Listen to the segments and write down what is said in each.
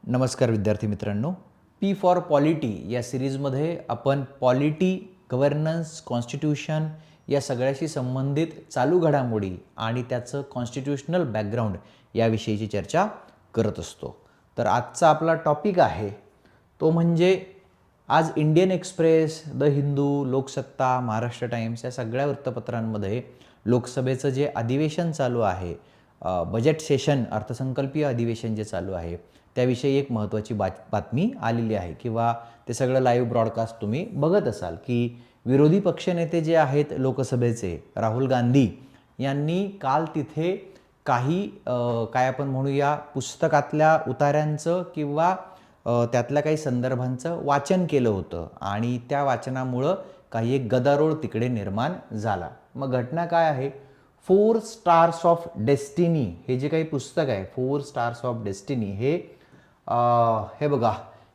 नमस्कार विद्यार्थी मित्रांनो, पी फॉर पॉलिटी या सिरीजमध्ये आपण पॉलिटी, गव्हर्नन्स, कॉन्स्टिट्यूशन या सगळ्याशी संबंधित चालू घडामोडी आणि त्याचं कॉन्स्टिट्यूशनल बॅकग्राऊंड याविषयीची चर्चा करत असतो. तर आजचा आपला टॉपिक आहे तो म्हणजे आज Indian express, the Hindu, Loksatta, Maharashtra times या सगळ्या वृत्तपत्रांमध्ये लोकसभेचं जे अधिवेशन चालू आहे, बजेट सेशन, अर्थसंकल्पीय अधिवेशन जे चालू आहे त्याविषयी एक महत्त्वाची बातमी आलेली आहे किंवा ते सगळं लाईव्ह ब्रॉडकास्ट तुम्ही बघत असाल की विरोधी पक्षनेते जे आहेत लोकसभेचे राहुल गांधी यांनी काल तिथे काही काय आपण म्हणूया पुस्तकातल्या उतार्यांचं किंवा त्यातल्या काही संदर्भांचं वाचन केलं होतं आणि त्या वाचनामुळं काही एक गदारोळ तिकडे निर्माण झाला. मग घटना काय आहे? 4 स्टार्स ऑफ डेस्टिनी हे जे काही पुस्तक आहे, 4 स्टार्स ऑफ डेस्टिनी हे बघा,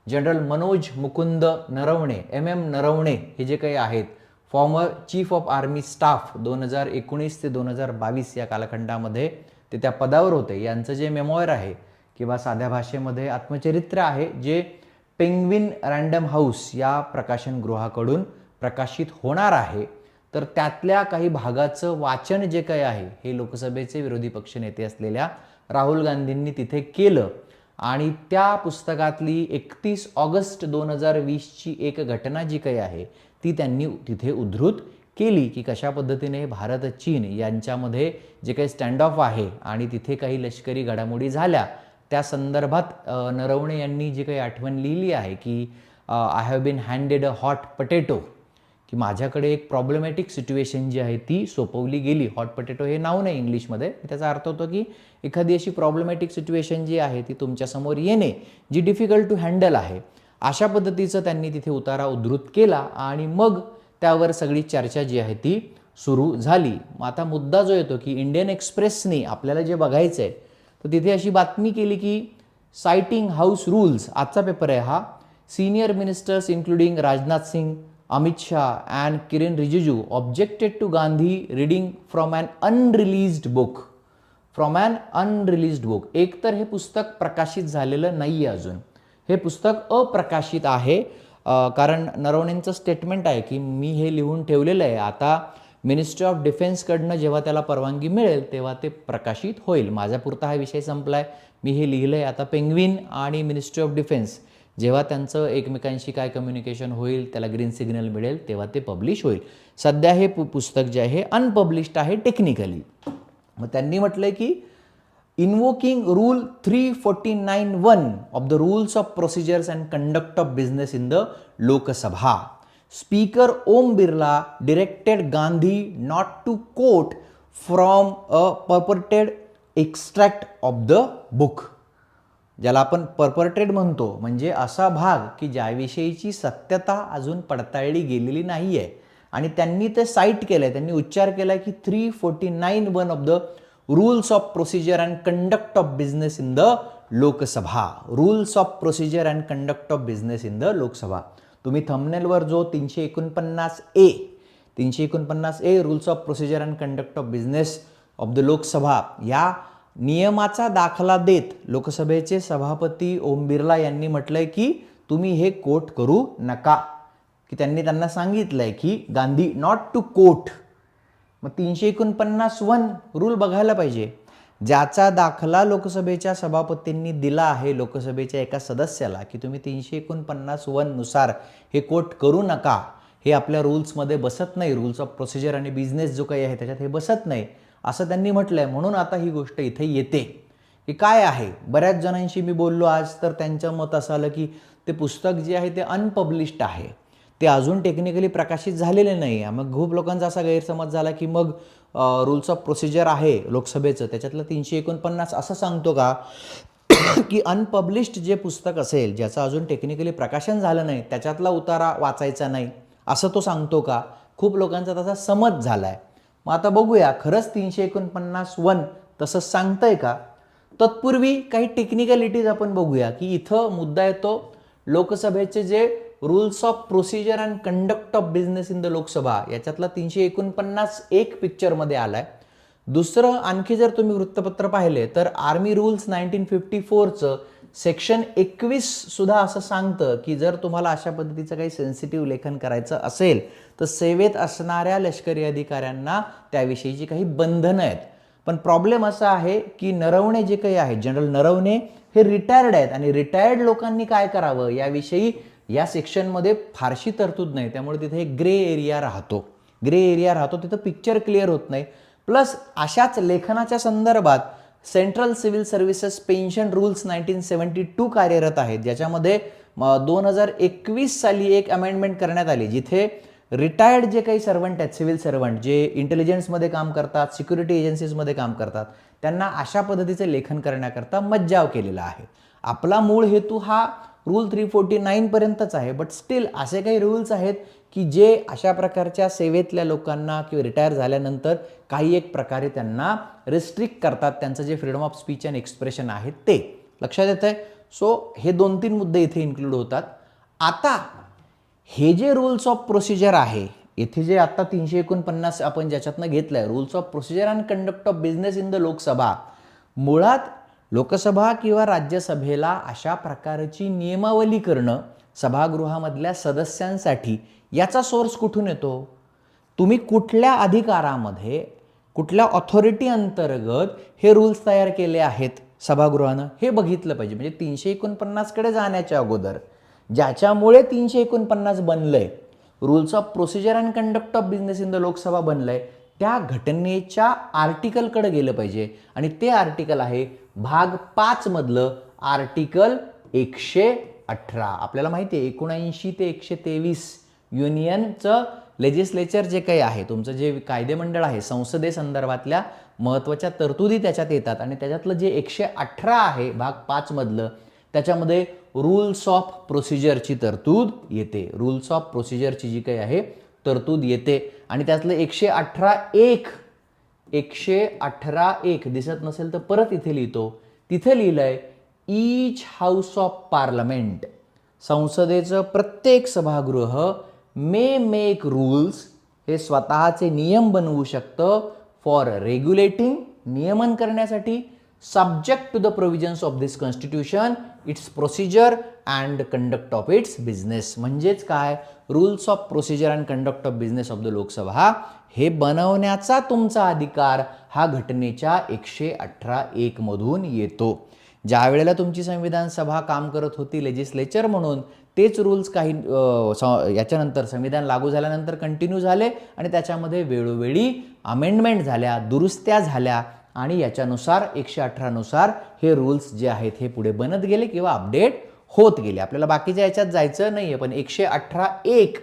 जनरल मनोज मुकुंद नरवणे, MM नरवणे हे जे काही आहेत, former chief of army staff 2019 ते 2022 या कालखंडामध्ये ते त्या पदावर होते. यांचं जे मेमॉयर आहे किंवा साध्या भाषेमध्ये आत्मचरित्र आहे, जे पेंग्विन रँडम हाऊस या प्रकाशनगृहाकडून प्रकाशित होणार आहे. तर त्यातल्या काही भागाचं वाचन जे काही आहे हे लोकसभेचे विरोधी पक्षनेते असलेल्या राहुल गांधींनी तिथे केलं आणि त्या पुस्तकातली 31 ऑगस्ट 2020ची एक घटना जी काही आहे ती त्यांनी तिथे उद्धृत केली की कशा पद्धतीने भारत चीन यांच्यामध्ये जे काही स्टँड ऑफ आहे आणि तिथे काही लष्करी घडामोडी झाल्या त्या संदर्भात नरवणे यांनी जी काही आठवण लिहिली आहे की I have been handed a hot potato, की माझ्याकडे एक प्रॉब्लेमॅटिक सिच्युएशन जी आहे ती सोपवली गेली. हॉट पटेटो हे नाव नाही इंग्लिशमध्ये, त्याचा अर्थ होतो की एखादी अशी प्रॉब्लेमॅटिक सिच्युएशन जी आहे ती तुमच्यासमोर येणे जी डिफिकल्ट टू हँडल आहे, अशा पद्धतीचं त्यांनी तिथे उतारा उद्धृत केला आणि मग त्यावर सगळी चर्चा जी आहे ती सुरू झाली. मग आता मुद्दा जो येतो की इंडियन एक्सप्रेसनी आपल्याला जे बघायचं आहे तर तिथे अशी बातमी केली की सायटिंग हाऊस रूल्स, आजचा पेपर आहे हा, senior ministers including Rajnath Singh, Amit Shah and Kiren Rijiju objected to Gandhi reading from an unreleased book. From an unreleased book. एक तर हे पुस्तक प्रकाशित झालेलं नाही आहे अजून, हे पुस्तक अप्रकाशित आहे. कारण नरवणेंचं स्टेटमेंट आहे की मी हे लिहून ठेवलेलं आहे, आता मिनिस्ट्री ऑफ डिफेन्सकडनं जेव्हा त्याला परवानगी मिळेल तेव्हा ते प्रकाशित होईल. माझ्यापुरता हा विषय संपला आहे, मी हे लिहिलं आहे, आता पेंग्विन आणि मिनिस्ट्री ऑफ डिफेन्स जेव्हा त्यांचं एकमेकांशी काय कम्युनिकेशन होईल, त्याला ग्रीन सिग्नल मिळेल तेव्हा ते पब्लिश होईल. सध्या हे पुस्तक जे आहे अनपब्लिश्ड आहे टेक्निकली. मग त्यांनी म्हटलंय की invoking rule 349(1) of the rules of procedures and conduct of business in the Lok Sabha, speaker Om Birla directed Gandhi not to quote from a purported extract of the book. ज्याला आपण पर्परेटेड म्हणतो म्हणजे असा भाग की ज्याविषयीची सत्यता अजून पडताळली गेलेली नाही आहे आणि त्यांनी ते साईट केलं आहे, त्यांनी उच्चार केला आहे की 349(1) of the rules of procedure and conduct of business in the Lok Sabha. Rules of procedure and conduct of business in the Lok Sabha. तुम्ही थंबनेलवर जो 349A rules of procedure and conduct of business of the Lok Sabha या नियमाचा दाखला देत लोकसभेचे सभापती ओम बिर्ला यांनी म्हटलंय की तुम्ही हे कोट करू नका, की त्यांना सांगितलंय की गांधी नॉट टू कोट. मग 349(1) रूल बघायला पाहिजे, ज्याचा दाखला लोकसभेच्या सभापतींनी दिला आहे लोकसभेच्या एका सदस्याला की तुम्ही 349(1) नुसार हे कोट करू नका, हे आपल्या रूल्समध्ये बसत नाही, रूल्स ऑफ प्रोसिजर आणि बिझनेस जो काही आहे त्याच्यात हे बसत नाही असं त्यांनी म्हटलंय. म्हणून आता ही गोष्ट इथे येते की काय आहे. बऱ्याच जणांशी मी बोललो आज, तर त्यांचं मत असं आलं की ते पुस्तक जे आहे ते अनपब्लिश्ड आहे, ते अजून टेक्निकली प्रकाशित झालेले नाही आहे. मग खूप लोकांचा असा गैरसमज झाला की मग रूल्स ऑफ प्रोसिजर आहे लोकसभेचं त्याच्यातलं 349 असं सांगतो का की अनपब्लिश्ड जे पुस्तक असेल ज्याचं अजून टेक्निकली प्रकाशन झालं नाही त्याच्यातला उतारा वाचायचा नाही असं तो सांगतो का? खूप लोकांचा तसा समज झाला आहे. मग आता बघूया खरंच 349(1) तसं सांगतंय का. तत्पूर्वी काही टेक्निकॅलिटीज आपण बघूया की इथं मुद्दा येतो लोकसभेचे जे rules of procedure and conduct of business in the Lok Sabha याच्यातला 349 एक पिक्चरमध्ये आलाय. दुसरं आणखी जर तुम्ही वृत्तपत्र पाहिले तर आर्मी रूल्स 1954चं सेक्शन 21 सुद्धा असं सांगतं की जर तुम्हाला अशा पद्धतीचं काही सेन्सिटिव्ह लेखन करायचं असेल तर सेवेत असणाऱ्या लष्करी अधिकाऱ्यांना त्याविषयीची काही बंधनं आहेत. पण प्रॉब्लेम असा आहे की नरवणे जे काही आहेत, जनरल नरवणे हे रिटायर्ड आहेत आणि रिटायर्ड लोकांनी काय करावं याविषयी या सेक्शनमध्ये फारशी तरतूद नाही. त्यामुळे तिथे एक ग्रे एरिया राहतो, तिथं पिक्चर क्लिअर होत नाही. प्लस अशाच लेखनाच्या संदर्भात central civil services pension rules 1972 कार्यरत आहेत, ज्याच्यामध्ये 2021 साली एक अमेंडमेंट करण्यात आली, जिथे रिटायर्ड जे काही सर्वंट आहेत, सिव्हिल सर्वंट जे इंटेलिजन्समध्ये काम करतात, सिक्युरिटी एजन्सीजमध्ये काम करतात, त्यांना अशा पद्धतीचे लेखन करण्याकरता मज्जाव केलेला आहे. आपला मूळ हेतू हा रूल 349 पर्यंतच आहे, बट स्टील असे काही रूल्स आहेत की जे अशा प्रकारच्या सेवेतल्या लोकांना किंवा रिटायर झाल्यानंतर काही एक प्रकारे त्यांना रिस्ट्रिक्ट करतात, त्यांचं जे freedom of speech and expression आहे ते. लक्षात येत आहे? सो हे 2-3 मुद्दे इथे इन्क्लूड होतात. आता हे जे रूल्स ऑफ प्रोसिजर आहे, इथे जे आता 349 आपण ज्याच्यातनं घेतलंय, rules of procedure and conduct of business in the Lok Sabha, मुळात लोकसभा किंवा राज्यसभेला अशा प्रकारची नियमावली करणं सभागृहामधल्या सदस्यांसाठी, याचा सोर्स कुठून येतो? तुम्ही कुठल्या अधिकारामध्ये, कुठल्या ऑथॉरिटी अंतर्गत हे रूल्स तयार केले आहेत सभागृहानं, हे बघितलं पाहिजे. म्हणजे 349 कडे जाण्याच्या अगोदर ज्याच्यामुळे 349 बनलंय, rules of procedure and conduct of business in the Lok Sabha बनलंय, त्या घटनेच्या आर्टिकलकडे गेलं पाहिजे. आणि ते आर्टिकल आहे भाग 5 मधलं आर्टिकल 118. आपल्याला माहिती आहे 79 ते 123 युनियनचं लेजिस्लेचर जे काही आहे, तुमचं जे कायदेमंडळ आहे, संसदेसंदर्भातल्या महत्त्वाच्या तरतुदी त्याच्यात येतात. आणि त्याच्यातलं जे 118 आहे भाग 5 मधलं, त्याच्यामध्ये रूल्स ऑफ प्रोसिजरची तरतूद येते. रूल्स ऑफ प्रोसिजरची जी काही आहे तरतूद येते. आणि त्यातलं 118.1 दिसत नसेल तर परत इथे लिहितो. तिथे लिहिलंय ईच हाऊस ऑफ पार्लमेंट, संसदेचं प्रत्येक सभागृह मे मेक रूल्स, हे स्वतःचे नियम बनवू शकतं, फॉर रेग्युलेटिंग, नियमन करण्यासाठी, subject to the provisions of this constitution, its procedure and conduct of its business. म्हणजेच काय, rules of procedure and conduct of business of the Lok Sabha हे बनवण्याचा तुमचा अधिकार हा घटनेच्या 118.1 मधून येतो. ज्या वेळेला तुमची संविधान सभा काम करत होती लेजिस्लेचर म्हणून, तेच रूल्स काही याच्यानंतर संविधान लागू झाल्यानंतर कंटिन्यू झाले आणि त्याच्यामध्ये वेळोवेळी अमेंडमेंट झाल्या, दुरुस्त्या झाल्या आणि याच्यानुसार 118 नुसार हे रूल्स जे आहेत हे पुढे बनत गेले किंवा अपडेट होत गेले. आपल्याला बाकीच्या याच्यात जायचं नाही आहे, पण 118.1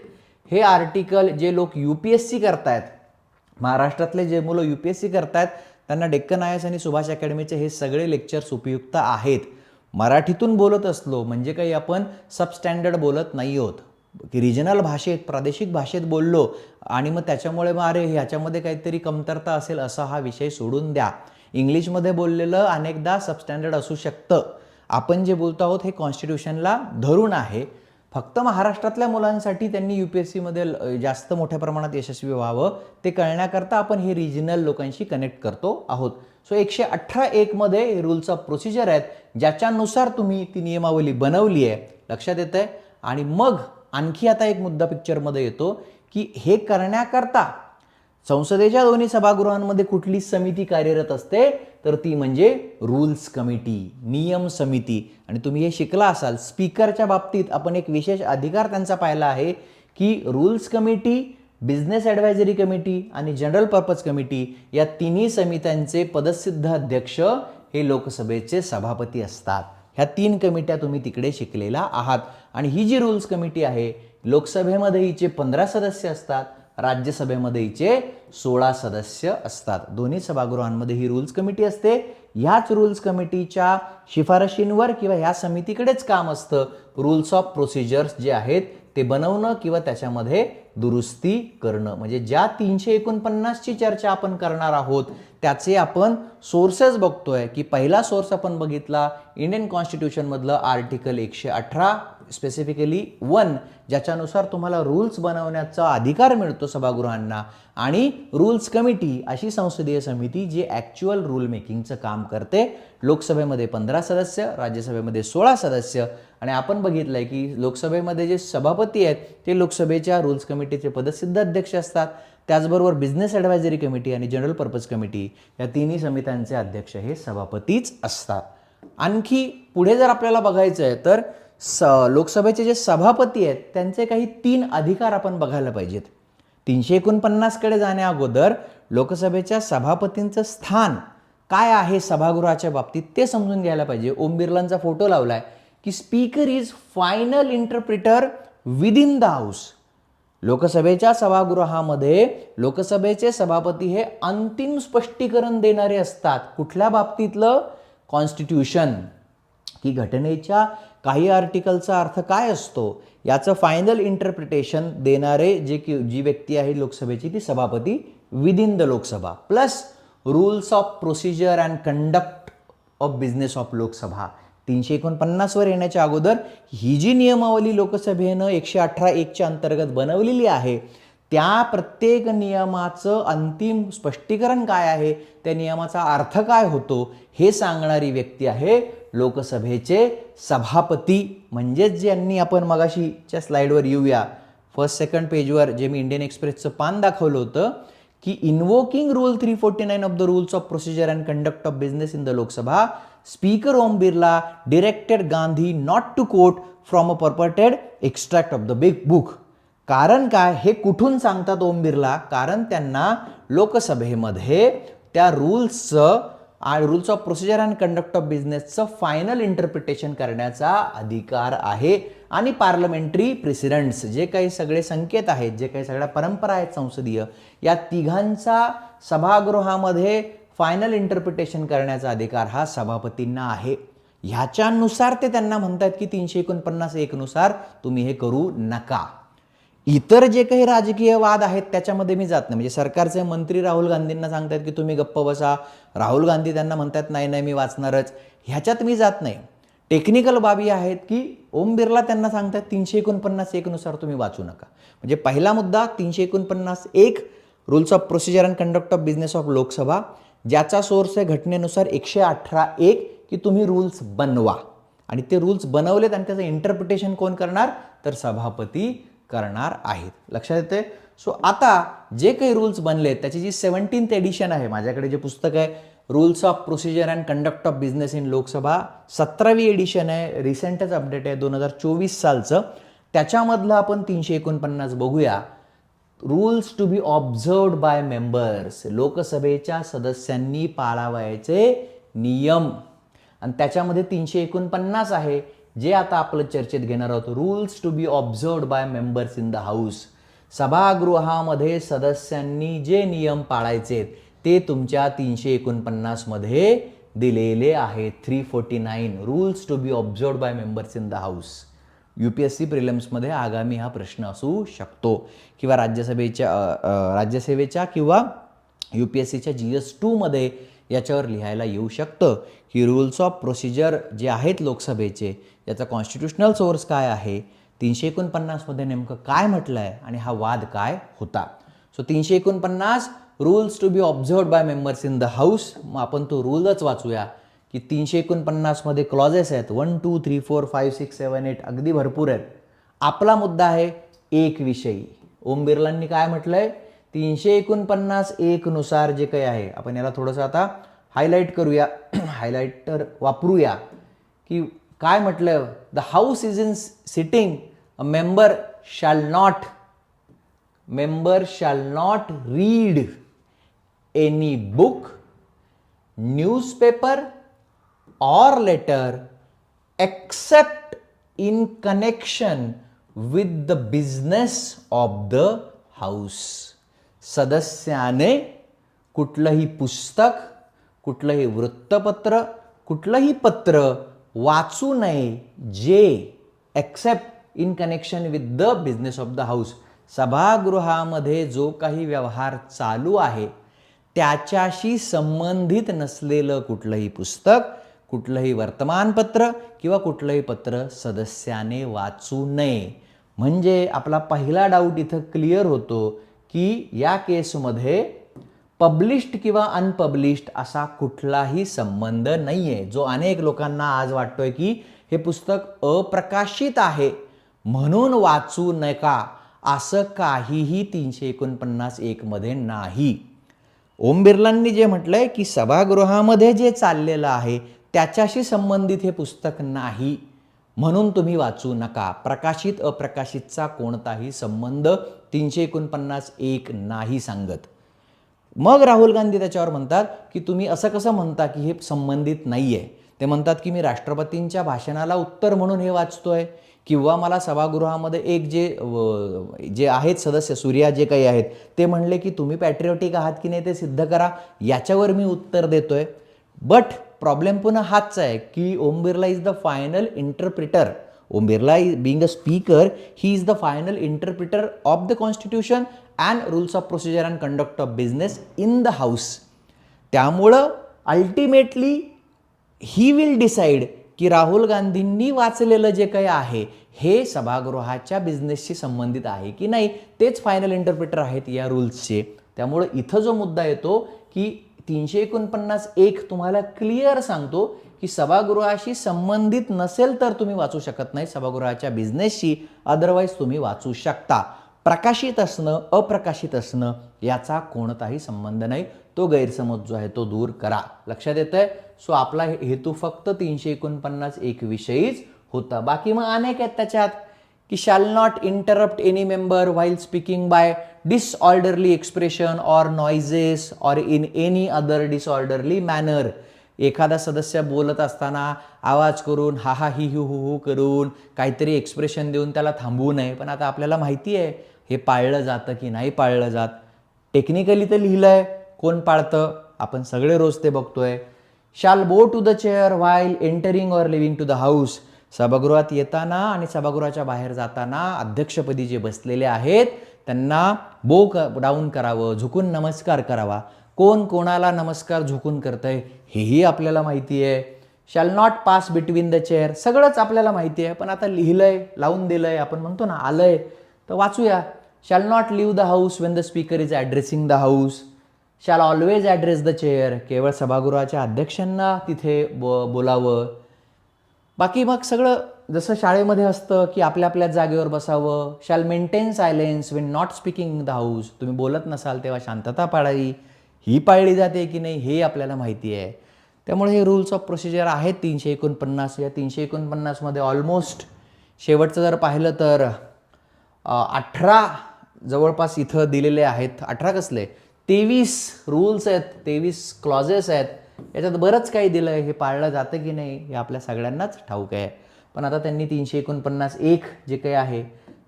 हे आर्टिकल जे लोक UPSC करतायत, महाराष्ट्रातले जे मुलं UPSC करतायत, त्यांना डेक्कन IAS आणि सुभाष अकॅडमीचे हे सगळे लेक्चर्स उपयुक्त आहेत. मराठीतून बोलत असलो म्हणजे काही आपण सबस्टँडर्ड बोलत नाही आहोत, की रिजनल भाषेत, प्रादेशिक भाषेत बोललो आणि मग त्याच्यामुळे मग अरे ह्याच्यामध्ये काहीतरी कमतरता असेल असा हा विषय सोडून द्या. इंग्लिशमध्ये बोललेलं अनेकदा सबस्टँडर्ड असू शकतं. आपण जे बोलतो आहोत हे कॉन्स्टिट्यूशनला धरून आहे. फक्त महाराष्ट्रातल्या मुलांसाठी त्यांनी UPSCमध्ये जास्त मोठ्या प्रमाणात यशस्वी व्हावं ते कळण्याकरता आपण हे रिजनल लोकांशी कनेक्ट करतो आहोत. सो 118.1 मध्ये रूल्स ऑफ प्रोसिजर आहेत, ज्याच्यानुसार तुम्ही ती नियमावली बनवली आहे. लक्षात येत आहे? आणि मग आणखी आता एक मुद्दा पिक्चरमध्ये येतो की हे करण्याकरता संसदेच्या दोन्ही सभागृहांमध्ये कुठली समिती कार्यरत असते, तर ती म्हणजे रूल्स कमिटी, नियम समिती. आणि तुम्ही हे शिकला असाल, स्पीकरच्या बाबतीत आपण एक विशेष अधिकार त्यांचा पाहिला आहे की rules committee, business advisory committee आणि जनरल पर्पज कमिटी या तिन्ही समित्यांचे पदसिद्ध अध्यक्ष हे लोकसभेचे सभापती असतात. ह्या 3 कमिट्या तुम्ही तिकडे शिकलेला आहात. आणि ही जी रूल्स कमिटी आहे, लोकसभेमध्ये हिचे 15 सदस्य असतात, राज्यसभेमध्ये हिचे 16 सदस्य असतात. दोन्ही सभागृहांमध्ये ही रूल्स कमिटी असते. ह्याच रूल्स कमिटीच्या शिफारशींवर किंवा ह्या समितीकडेच काम असतं रूल्स ऑफ प्रोसिजर्स जे आहेत ते बनवणं किंवा त्याच्यामध्ये दुरुस्ती करणं. म्हणजे ज्या 349ची चर्चा आपण करणार आहोत त्याचे आपण सोर्सेस बघतोय की पहिला सोर्स आपण बघितला इंडियन कॉन्स्टिट्यूशन मधलं आर्टिकल 118 स्पेसिफिकली 1 ज्याच्यानुसार तुम्हाला रूल्स बनवण्याचा अधिकार मिळतो सभागृहांना, आणि रूल्स कमिटी अशी संसदीय समिती जी ॲक्च्युअल रूल मेकिंगचं काम करते. लोकसभेमध्ये 15 सदस्य, राज्यसभेमध्ये 16 सदस्य, आणि आपण बघितलं आहे की लोकसभेमध्ये जे सभापती आहेत ते लोकसभेच्या रूल्स कमिटीचे पदसिद्ध अध्यक्ष असतात. त्याचबरोबर बिझनेस ॲडवायझरी कमिटी आणि जनरल पर्पज कमिटी या तिन्ही समित्यांचे अध्यक्ष हे सभापतीच असतात. आणखी पुढे जर आपल्याला बघायचं आहे तर लोकसभेचे जे सभापती आहेत त्यांचे काही 3 अधिकार आपण बघायला पाहिजेत. 349 कडे जाण्या अगोदर लोकसभेच्या सभापतींचं स्थान काय आहे सभागृहाच्या बाबतीत ते समजून घ्यायला पाहिजे. ओम बिर्लांचा फोटो लावलाय की speaker is final interpreter within the house. लोकसभेच्या सभागृहामध्ये लोकसभेचे सभापती हे अंतिम स्पष्टीकरण देणारे असतात. कुठल्या बाबतीतलं? कॉन्स्टिट्यूशन, की घटनेच्या काही आर्टिकलचा अर्थ काय असतो याचं फायनल इंटरप्रिटेशन देणारे जी व्यक्ती आहे लोकसभेची ती सभापती within the Lok Sabha. Plus rules of procedure and conduct of business of Lok Sabha. 349 वर येण्याच्या अगोदर ही जी नियमावली लोकसभेनं 118(1) अंतर्गत बनवलेली आहे त्या प्रत्येक नियमाचं अंतिम स्पष्टीकरण काय आहे, त्या नियमाचा अर्थ काय होतो हे सांगणारी व्यक्ती आहे लोकसभेचे सभापती. म्हणजेच ज्यांनी आपण मगाशीच्या स्लाइडवर येऊया, फर्स्ट सेकंड पेजवर जे मी इंडियन एक्सप्रेसचं पान दाखवलं होतं की invoking rule 349 of the rules of procedure and conduct of business in the Lok Sabha, speaker Om Birla directed Gandhi not to quote from a purported extract of the big book. कारण काय, हे कुठून सांगतात ओम बिर्ला? कारण त्यांना लोकसभेमध्ये त्या rules of procedure and conduct of बिझनेसचं फायनल इंटरप्रिटेशन करण्याचा अधिकार आहे. आणि पार्लमेंटरी प्रेसिडेंट्स जे काही सगळे संकेत आहेत, जे काही सगळ्या परंपरा आहेत संसदीय, या तिघांचा सभागृहामध्ये फायनल इंटरप्रिटेशन करण्याचा अधिकार हा सभापतींना आहे. ह्याच्यानुसार ते त्यांना म्हणतात की 349(1) नुसार तुम्ही हे करू नका. इतर जे काही राजकीय वाद आहेत त्याच्यामध्ये मी जात नाही. म्हणजे सरकारचे मंत्री राहुल गांधींना सांगतात की तुम्ही गप्प बसा, राहुल गांधी त्यांना म्हणतात नाही मी वाचणारच, ह्याच्यात मी जात नाही. टेक्निकल बाबी आहेत की ओम बिर्ला त्यांना सांगतात 349(1) नुसार तुम्ही वाचू नका. म्हणजे पहिला मुद्दा 349(1) rules of procedure and conduct of business of Lok Sabha, ज्याचा सोर्स आहे घटनेनुसार 118(1) की तुम्ही रूल्स बनवा. आणि ते रूल्स बनवलेत आणि त्याचं इंटरप्रिटेशन कोण करणार? तर सभापती करणार आहेत. लक्षात येते? सो आता जे काही रूल्स बनलेत त्याची जी 17th एडिशन आहे, माझ्याकडे जे पुस्तक आहे rules of procedure and conduct of business in Lok Sabha, 17वी एडिशन आहे, रिसेंटच अपडेट आहे 2024 सालचं. त्याच्यामधलं आपण 349 बघूया. Rules to be observed by members, लोकसभेच्या सदस्यांनी पाळावयाचे नियम. आणि त्याच्यामध्ये 349 आहे जे आता आपलं चर्चेत घेणार आहोत. Rules to be observed by members in the house, सभागृहामध्ये सदस्यांनी जे नियम पाळायचे ते तुमच्या 349 मध्ये दिलेले आहेत. 349 rules to be observed by members in the house. UPSC प्रिलिम्समध्ये आगामी हा प्रश्न असू शकतो, किंवा राज्यसेवेच्या किंवा UPSCच्या GS2 मध्ये याच्यावर लिहायला येऊ शकतं की रूल्स ऑफ प्रोसिजर जे आहेत लोकसभेचे याचा कॉन्स्टिट्यूशनल सोर्स काय आहे, 349 मध्ये नेमकं काय म्हटलं आहे आणि हा वाद काय होता. So 349 rules to be observed by members in the house. मग आपण तो रूलच वाचूया की 349 मध्ये क्लॉजेस आहेत 1, 2, 3, 4, 5, 6, 7, 8 अगदी भरपूर आहेत. आपला मुद्दा आहे एक विषयी. ओम बिर्लांनी काय म्हटलंय? 349(1) नुसार जे काही आहे, आपण याला थोडंसं आता हायलाईट करूया, हायलाइटर वापरूया की काय म्हटलं? The house is in sitting, a member shall not read any book, newspaper or letter except in connection with the business of the house. सदस्याने कुठलंही पुस्तक, कुठलंही वृत्तपत्र, कुठलंही पत्र वाचू नये जे accept in connection with the business of the house, सभागृहामध्ये जो काही व्यवहार चालू आहे त्याच्याशी संबंधित नसलेलं कुठलंही पुस्तक, कुठलंही वर्तमानपत्र किंवा कुठलंही पत्र सदस्याने वाचू नये. म्हणजे आपला पहिला डाऊट इथं क्लिअर होतो की या केसमध्ये पब्लिश्ड किंवा अनपब्लिश्ड असा कुठलाही संबंध नाही आहे, जो अनेक लोकांना आज वाटतोय की हे पुस्तक अप्रकाशित आहे म्हणून वाचू नका, असं काहीही 349(1) मध्ये नाही. ओम बिर्लांनी जे म्हटलंय की सभागृहामध्ये जे चाललेलं आहे त्याच्याशी संबंधित हे पुस्तक नाही म्हणून तुम्ही वाचू नका. प्रकाशित अप्रकाशितचा कोणताही संबंध 349(1) नाही सांगत. मग राहुल गांधी त्याच्यावर म्हणतात की तुम्ही असं कसं म्हणता की हे संबंधित नाही आहे. ते म्हणतात की मी राष्ट्रपतींच्या भाषणाला उत्तर म्हणून हे वाचतोय, किंवा मला सभागृहामध्ये एक जे आहेत सदस्य सूर्या जे काही आहेत ते म्हणले की तुम्ही पॅट्रिओटिक आहात की नाही ते सिद्ध करा, याच्यावर मी उत्तर देतोय. बट प्रॉब्लेम पुन्हा हाच आहे की Om Birla is the final interpreter. Om Birla, being a speaker, he is the final interpreter of the constitution and rules of procedure and conduct of business in the house. त्यामुळं अल्टिमेटली ही विल डिसाइड की राहुल गांधींनी वाचलेलं जे काही आहे हे सभागृहाच्या बिझनेसशी संबंधित आहे की नाही, तेच फायनल इंटरप्रिटर आहेत या रूल्सचे. त्यामुळं इथं जो मुद्दा येतो की 349(1) तुम्हाला क्लिअर सांगतो की सभागृहाशी संबंधित नसेल तर तुम्ही वाचू शकत नाही, सभागृहाच्या बिझनेसशी अदरवाईज तुम्ही वाचू शकता. प्रकाशित असणं अप्रकाशित असणं याचा कोणताही संबंध नाही. तो गैरसमज जो आहे तो दूर करा. लक्षात येतंय? सो आपला हेतू फक्त 349(1) विषयीच होता. बाकी मग अनेक आहेत त्याच्यात की shall not interrupt any member while speaking by disorderly expression or noises or in any other disorderly manner. एखादा सदस्य बोलत असताना आवाज करून हा हा ही हू हू करून काहीतरी एक्सप्रेशन देऊन त्याला थांबवू नये. पण आता आपल्याला माहिती आहे हे पाळलं जातं की नाही पाळलं जात. टेक्निकली ते लिहिलं आहे, कोण पाळतं आपण सगळे रोज ते बघतोय. Shall go to the chair while entering or leaving to the house. सभागृहात येताना आणि सभागृहाच्या बाहेर जाताना अध्यक्षपदी जे बसलेले आहेत त्यांना बो डाऊन करावं, झुकून नमस्कार करावा. कोण कोणाला नमस्कार झुकून करतंय हेही आपल्याला माहिती आहे. Shall not pass between the chair सगळंच आपल्याला माहिती आहे, पण आता लिहिलंय, लावून दिलंय, आपण म्हणतो ना आलंय तर वाचूया. Shall not leave the house when the speaker is addressing the house. Shall always address the chair. केवळ सभागृहाच्या अध्यक्षांना तिथे बोलावं. बाकी मग सगळं जसं शाळेमध्ये असतं की आपल्या आपल्या जागेवर बसावं. Shall maintain silence Wien not speaking the house. तुम्ही बोलत नसाल तेव्हा शांतता पाळावी. ही पाळली जाते की नाही हे आपल्याला माहिती आहे. त्यामुळे हे रूल्स ऑफ प्रोसिजर आहेत 349. या 349 मध्ये ऑलमोस्ट शेवटचं जर पाहिलं तर 18 जवळपास इथं दिलेले आहेत. 18 कसले 23 रूल्स आहेत, 23 क्लॉजेस आहेत. याच्यात बरंच काही दिलं आहे. हे पाळलं जातं की नाही हे आपल्या सगळ्यांनाच ठाऊक आहे. पण आता त्यांनी 349(1) जे काही आहे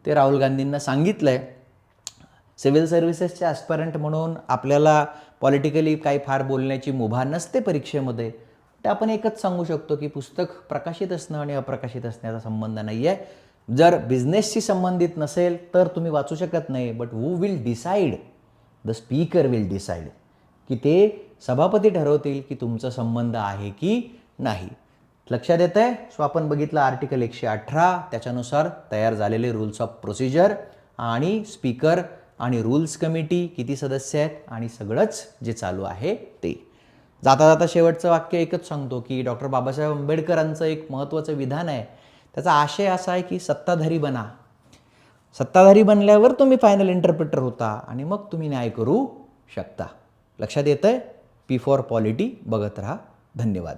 ते राहुल गांधींना सांगितलं आहे. सिव्हिल सर्व्हिसेसचे ॲस्परंट म्हणून आपल्याला पॉलिटिकली काही फार बोलण्याची मुभा नसते परीक्षेमध्ये. तर आपण एकच सांगू शकतो की पुस्तक प्रकाशित असणं आणि अप्रकाशित असण्याचा संबंध नाही आहे. जर बिझनेसशी संबंधित नसेल तर तुम्ही वाचू शकत नाही. But who will decide? The speaker will decide. की ते सभापती ठरवतील की तुमचा संबंध आहे की नाही. लक्षात येत आहे? सो आपण बघितलं आर्टिकल 118 त्याच्यानुसार तयार झालेले रूल्स ऑफ प्रोसिजर आणि स्पीकर आणि रूल्स कमिटी किती सदस्य आहेत आणि सगळंच जे चालू आहे ते. जाता जाता शेवटचं वाक्य एकच सांगतो की डॉक्टर बाबासाहेब आंबेडकरांचं एक महत्त्वाचं विधान आहे. त्याचा आशय असा आहे की सत्ताधारी बना. सत्ताधारी बनल्यावर तुम्ही फायनल इंटरप्रिटर होता आणि मग तुम्ही न्याय करू शकता. लक्षात येतंय? P for Polity बघत राहा. धन्यवाद.